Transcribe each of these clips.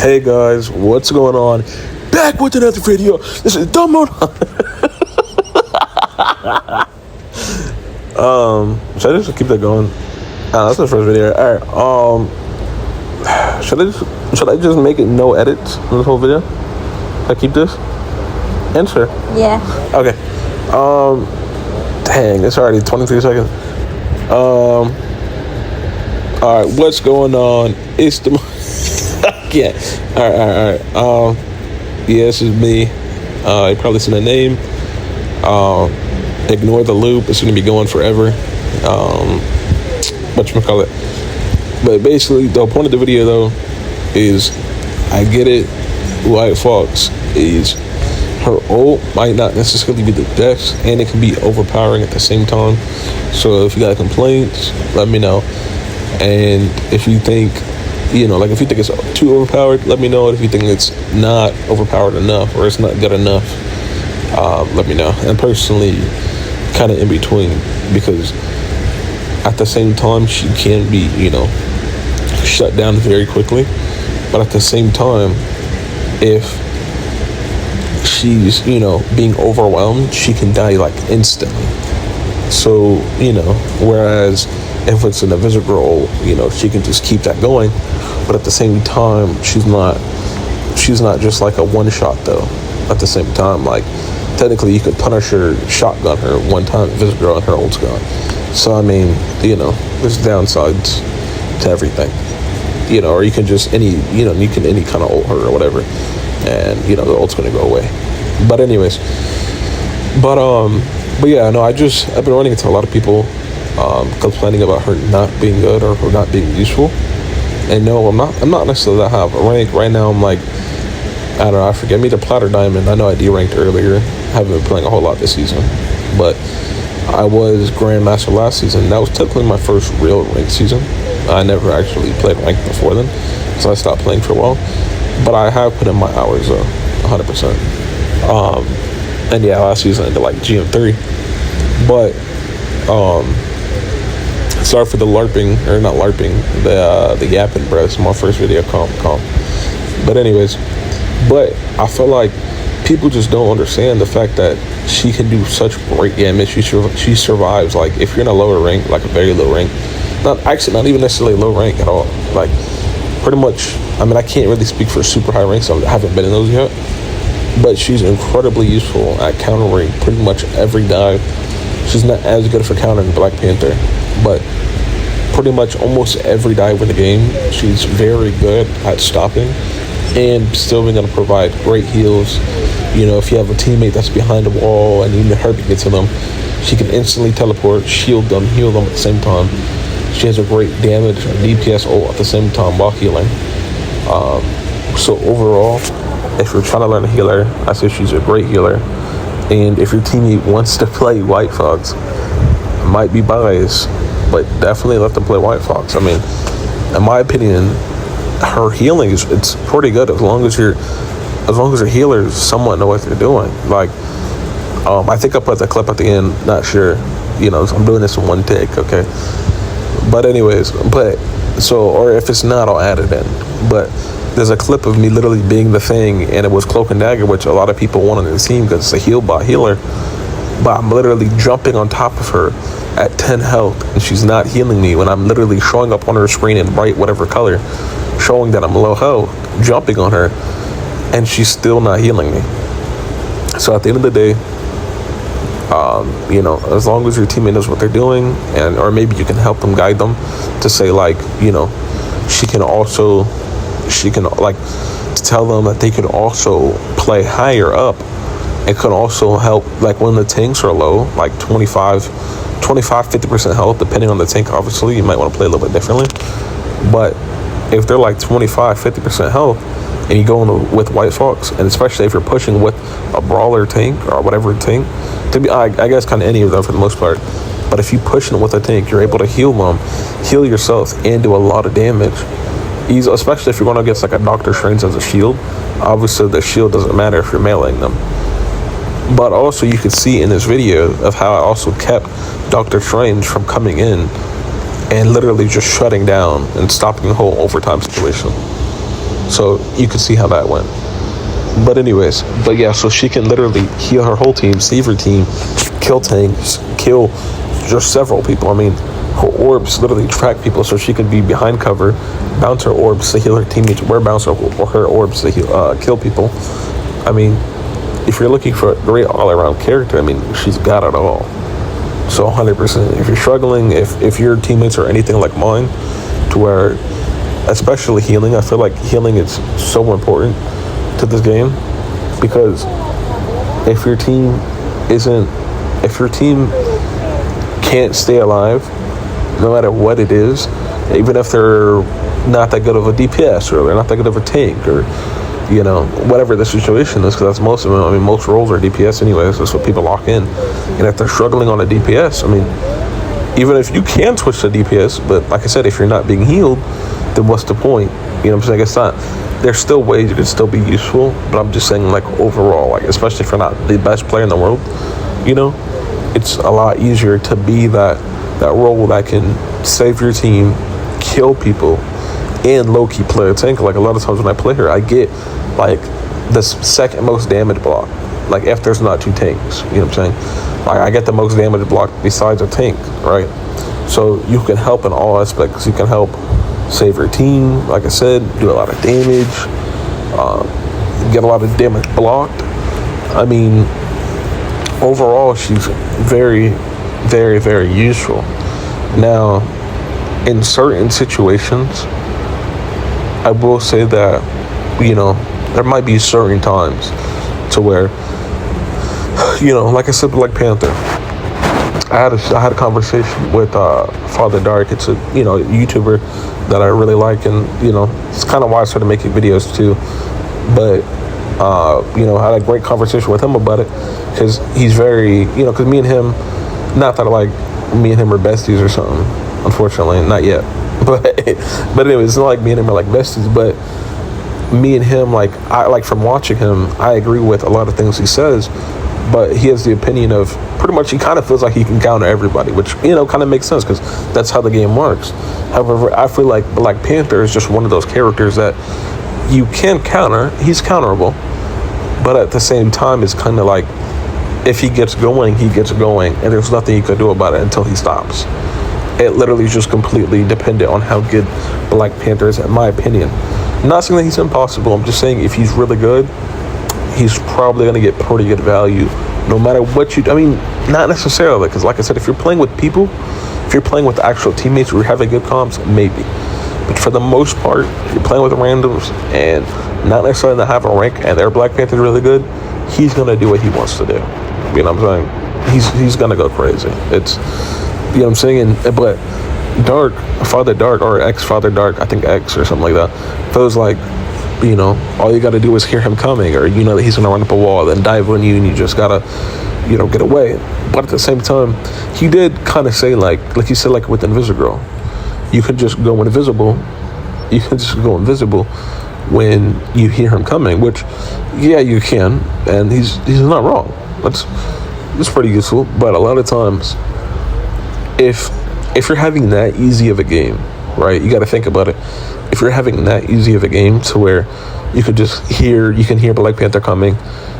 Hey guys, what's going on? Back with another video. This is Dumb Mode. Should I just keep that going? That's the first video. Alright, should I just make it no edits in this whole video? Should I keep this? Answer. Yeah. Okay. Dang, it's already 23 seconds. Alright, what's going on? It's the yeah. Alright. Yeah, this is me. You probably seen the name. Ignore the loop. It's gonna be going forever. Whatchamacallit. But basically, the point of the video though is, I get it. White Fox is, her ult might not necessarily be the best, and it can be overpowering at the same time. So if you got complaints, let me know. And if you think, if you think it's too overpowered, let me know. If you think it's not overpowered enough or it's not good enough, let me know. And personally, kind of in between, because at the same time she can be, shut down very quickly, but at the same time, if she's, being overwhelmed, she can die like instantly. So, whereas if it's an Invisible, she can just keep that going. But at the same time, she's not just like a one shot though. At the same time, like technically you could punish her, shotgun her one time, Invisible, and her ult's gone. So I mean, there's downsides to everything. Or you can just you can any kind of ult her or whatever, and the ult's gonna go away. But anyways, but yeah, no, I've been running into a lot of people complaining about her not being good or her not being useful. And no, I'm not necessarily that high of a rank. Right now I'm like, I don't know, I forget, me the Platter Diamond. I know I D-ranked earlier. Haven't been playing a whole lot this season. But I was Grandmaster last season. That was technically my first real ranked season. I never actually played ranked before then, so I stopped playing for a while. But I have put in my hours though, 100%. And yeah, last season I did like GM3. But sorry for the LARPing, or not LARPing, the yapping, bro. It's my first video, calm. But anyways, but I feel like people just don't understand the fact that she can do such great damage. She survives, like, if you're in a lower rank, like a very low rank, not even necessarily low rank at all, like pretty much, I mean, I can't really speak for super high ranks, so I haven't been in those yet, but she's incredibly useful at countering pretty much every dive. She's not as good for countering Black Panther, but pretty much almost every dive in the game, she's very good at stopping and still being able to provide great heals. If you have a teammate that's behind a wall and you need her to get to them, she can instantly teleport, shield them, heal them at the same time. She has a great damage and DPS ult at the same time while healing. So overall, if you're trying to learn a healer, I say she's a great healer. And if your teammate wants to play White Fox, might be biased, but definitely let them play White Fox. I mean, in my opinion, her healing it's pretty good as long as your healers somewhat know what they're doing. Like, I think I put the clip at the end. Not sure. I'm doing this in one take. Okay. But anyways, or if it's not, I'll add it in. But there's a clip of me literally being the thing, and it was Cloak and Dagger, which a lot of people want on the team because it's a heal bot healer. But I'm literally jumping on top of her at 10 health, and she's not healing me when I'm literally showing up on her screen in bright whatever color, showing that I'm low health, jumping on her, and she's still not healing me. So at the end of the day, as long as your teammate knows what they're doing, or maybe you can help them, guide them to say, like, she can to tell them that they could also play higher up. It could also help, like, when the tanks are low, like 50% health, depending on the tank. Obviously, you might want to play a little bit differently. But if they're like 50% health, and you go with White Fox, and especially if you're pushing with a brawler tank or whatever tank, to be, I guess kind of any of them for the most part. But if you push them with a tank, you're able to heal them, heal yourself, and do a lot of damage. Especially if you're going against like a Doctor Strange as a shield. Obviously, the shield doesn't matter if you're meleeing them. But also, you could see in this video of how I also kept Doctor Strange from coming in and literally just shutting down and stopping the whole overtime situation. So you can see how that went. But anyways, but yeah, so she can literally heal her whole team, save her team, kill tanks, kill just several people. I mean, her orbs literally track people, so she could be behind cover, bounce her orbs to heal her teammates, or bounce her orbs to kill people. I mean, if you're looking for a great all-around character, I mean, she's got it all. So 100%. If you're struggling, if your teammates are anything like mine, to where, especially healing, I feel like healing is so important to this game, because if your team can't stay alive, no matter what it is, even if they're not that good of a DPS, or they're not that good of a tank, or whatever the situation is, because that's most of them. I mean, most roles are DPS anyways. That's what people lock in. And if they're struggling on a DPS, I mean, even if you can switch to DPS, but like I said, if you're not being healed, then what's the point? You know what I'm saying? It's not. There's still ways you can still be useful, but I'm just saying, like, overall, like, especially if you're not the best player in the world, it's a lot easier to be that role that can save your team, kill people, and low-key play a tank. Like, a lot of times when I play her, I get like the second most damage block, like if there's not two tanks. You know what I'm saying? Like, I get the most damage block besides a tank, right? So you can help in all aspects. You can help save your team, like I said, do a lot of damage, get a lot of damage blocked. I mean, overall, she's very, very, very useful. Now, in certain situations, I will say that, there might be certain times to where, like I said, Black Panther, I had a conversation with Father Dark. It's a YouTuber that I really like, and it's kind of why I started making videos too. But I had a great conversation with him about it, because he's very because me and him, not that me and him are besties or something, unfortunately, not yet. But anyway, it's not like me and him are like besties, but me and him, from watching him, I agree with a lot of things he says, but he has the opinion of pretty much, he kind of feels like he can counter everybody, which, kind of makes sense, because that's how the game works. However, I feel like Black Panther is just one of those characters that you can counter. He's counterable, but at the same time, it's kind of like, if he gets going, he gets going, and there's nothing he could do about it until he stops. It literally is just completely dependent on how good Black Panther is, in my opinion. I'm not saying that he's impossible. I'm just saying if he's really good, he's probably going to get pretty good value, no matter what I mean, not necessarily, because like I said, if you're playing with people, if you're playing with actual teammates who are having good comps, maybe. But for the most part, if you're playing with randoms and not necessarily to have a rank, and their Black Panther is really good, he's going to do what he wants to do. You know what I'm saying? He's going to go crazy. It's, what I'm saying? But Dark, Father Dark, or ex-Father Dark, I think X or something like that, feels like, all you got to do is hear him coming, or that he's going to run up a wall, then dive on you, and you just got to, get away. But at the same time, he did kind of say, like he said, like with Invisigirl, you could just go invisible. You can just go invisible when you hear him coming, which, yeah, you can, and he's not wrong. It's pretty useful, but a lot of times, if you're having that easy of a game, right, you got to think about it. If you're having that easy of a game to where you can hear Black Panther coming,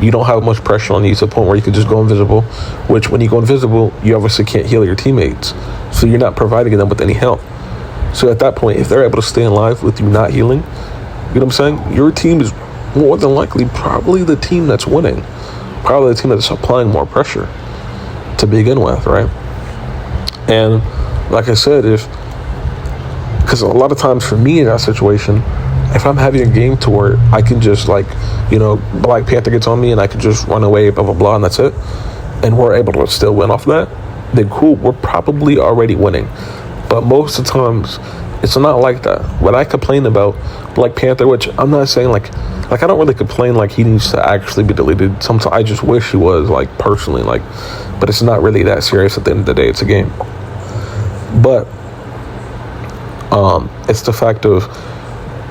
you don't have much pressure on you to the point where you can just go invisible, which when you go invisible, you obviously can't heal your teammates, so you're not providing them with any help. So at that point, if they're able to stay alive with you not healing, you know what I'm saying, your team is more than likely probably the team that's winning, probably the team that's applying more pressure to begin with, right? And like I said, because a lot of times for me in that situation, if I'm having a game to where I can just Black Panther gets on me and I can just run away, blah, blah, blah, and that's it, and we're able to still win off that, then cool, we're probably already winning. But most of the times, it's not like that. When I complain about Black Panther, which I'm not saying like I don't really complain like he needs to actually be deleted. Sometimes I just wish he was, personally, but it's not really that serious at the end of the day. It's a game. But it's the fact of,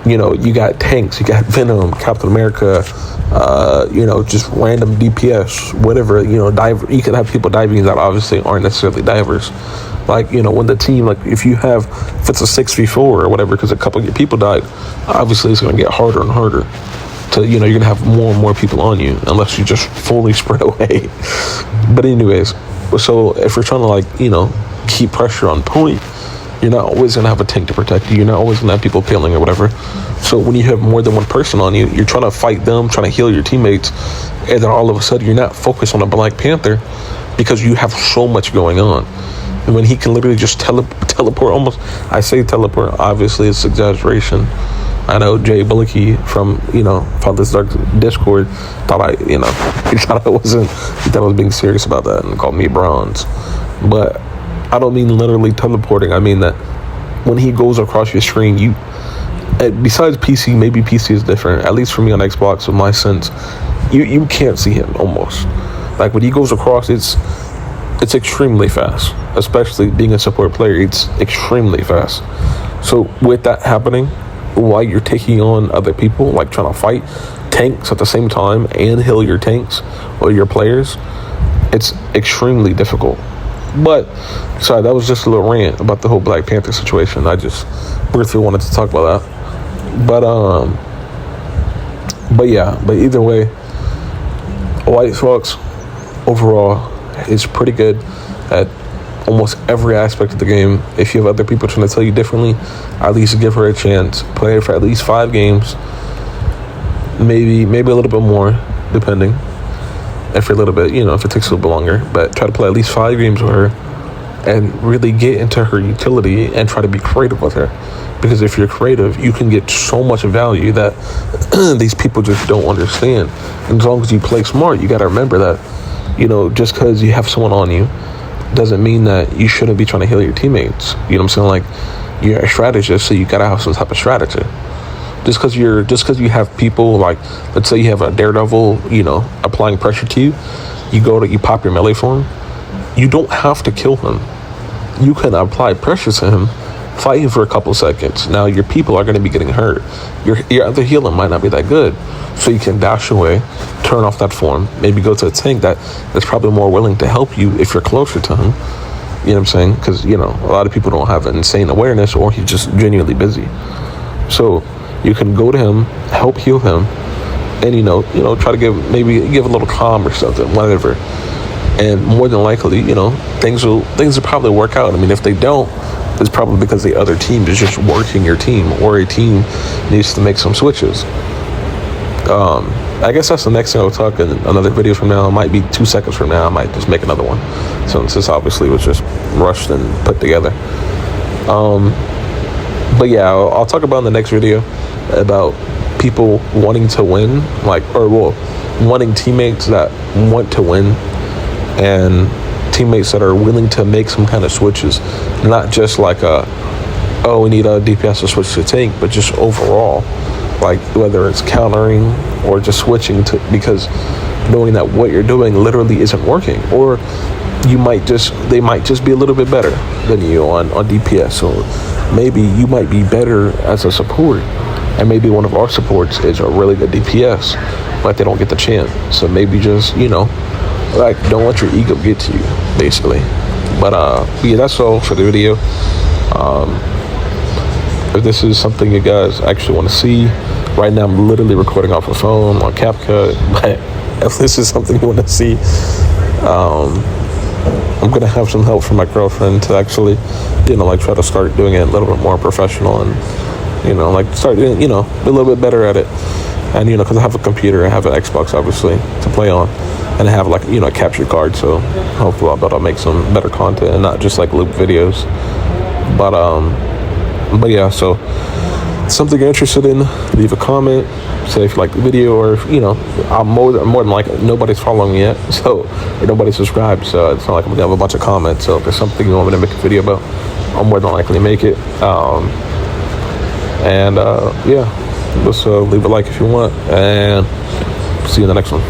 you got tanks, you got Venom, Captain America, just random DPS, whatever, diver. You could have people diving that obviously aren't necessarily divers. Like, when the team, like, if it's a 6v4 or whatever, because a couple of your people died, obviously it's going to get harder and harder to, you're going to have more and more people on you unless you just fully spread away. But anyways, so if we're trying to, like, keep pressure on point, you're not always going to have a tank to protect you. You're not always going to have people peeling or whatever. So when you have more than one person on you, you're trying to fight them, trying to heal your teammates, and then all of a sudden you're not focused on a Black Panther because you have so much going on. And when he can literally just teleport almost, I say teleport, obviously it's exaggeration. I know Jay Bullocky from, Father's Dark Discord thought he thought I was being serious about that and called me bronze. But I don't mean literally teleporting. I mean that when he goes across your screen, besides PC, maybe PC is different. At least for me on Xbox, with my sense, you can't see him almost. Like when he goes across, it's extremely fast. Especially being a support player, it's extremely fast. So with that happening, while you're taking on other people, like trying to fight tanks at the same time and heal your tanks or your players, it's extremely difficult. But sorry, that was just a little rant about the whole Black Panther situation. I just briefly wanted to talk about that. But either way, White Sox overall is pretty good at almost every aspect of the game. If you have other people trying to tell you differently, at least give her a chance. Play her for at least 5 games, maybe a little bit more, depending. If a little bit, if it takes a little bit longer, but try to play at least 5 games with her and really get into her utility and try to be creative with her. Because if you're creative, you can get so much value that these people just don't understand. And as long as you play smart, you got to remember that, just because you have someone on you doesn't mean that you shouldn't be trying to heal your teammates. You know what I'm saying? Like, you're a strategist, so you got to have some type of strategy. Just because you have people, like, let's say you have a Daredevil, applying pressure to you, you pop your melee for him. You don't have to kill him. You can apply pressure to him, fight him for a couple seconds. Now your people are going to be getting hurt. Your other healing might not be that good, so you can dash away, turn off that form, maybe go to a tank that's probably more willing to help you if you're closer to him. You know what I'm saying? Because a lot of people don't have insane awareness, or he's just genuinely busy. So you can go to him, help heal him, and try to give a little calm or something, whatever. And more than likely, things will probably work out. I mean, if they don't, it's probably because the other team is just working your team, or a team needs to make some switches. I guess that's the next thing I'll talk in another video from now. It might be 2 seconds from now. I might just make another one, since this obviously was just rushed and put together. But yeah, I'll talk about in the next video about people wanting to win, wanting teammates that want to win, and teammates that are willing to make some kind of switches, not just like we need a DPS to switch to tank, but just overall, like whether it's countering or just switching to, because knowing that what you're doing literally isn't working, or they might just be a little bit better than you on DPS. So maybe you might be better as a support, and maybe one of our supports is a really good DPS, but they don't get the chance. So maybe just don't let your ego get to you, basically. But yeah, that's all for the video. If this is something you guys actually want to see, right now I'm literally recording off a phone on CapCut, but if this is something you want to see, I'm gonna have some help from my girlfriend to actually try to start doing it a little bit more professional, and start doing, be a little bit better at it. And because I have a computer, I have an Xbox obviously to play on, and I have a capture card, so hopefully I'll be able to make some better content and not just loop videos. But yeah, so something you're interested in, leave a comment, say if you like the video, or if, I'm more than likely nobody's following me yet, so, or nobody's subscribed, so it's not like I'm gonna have a bunch of comments. So if there's something you want me to make a video about, I'll more than likely make it. Yeah, just leave a like if you want, and see you in the next one.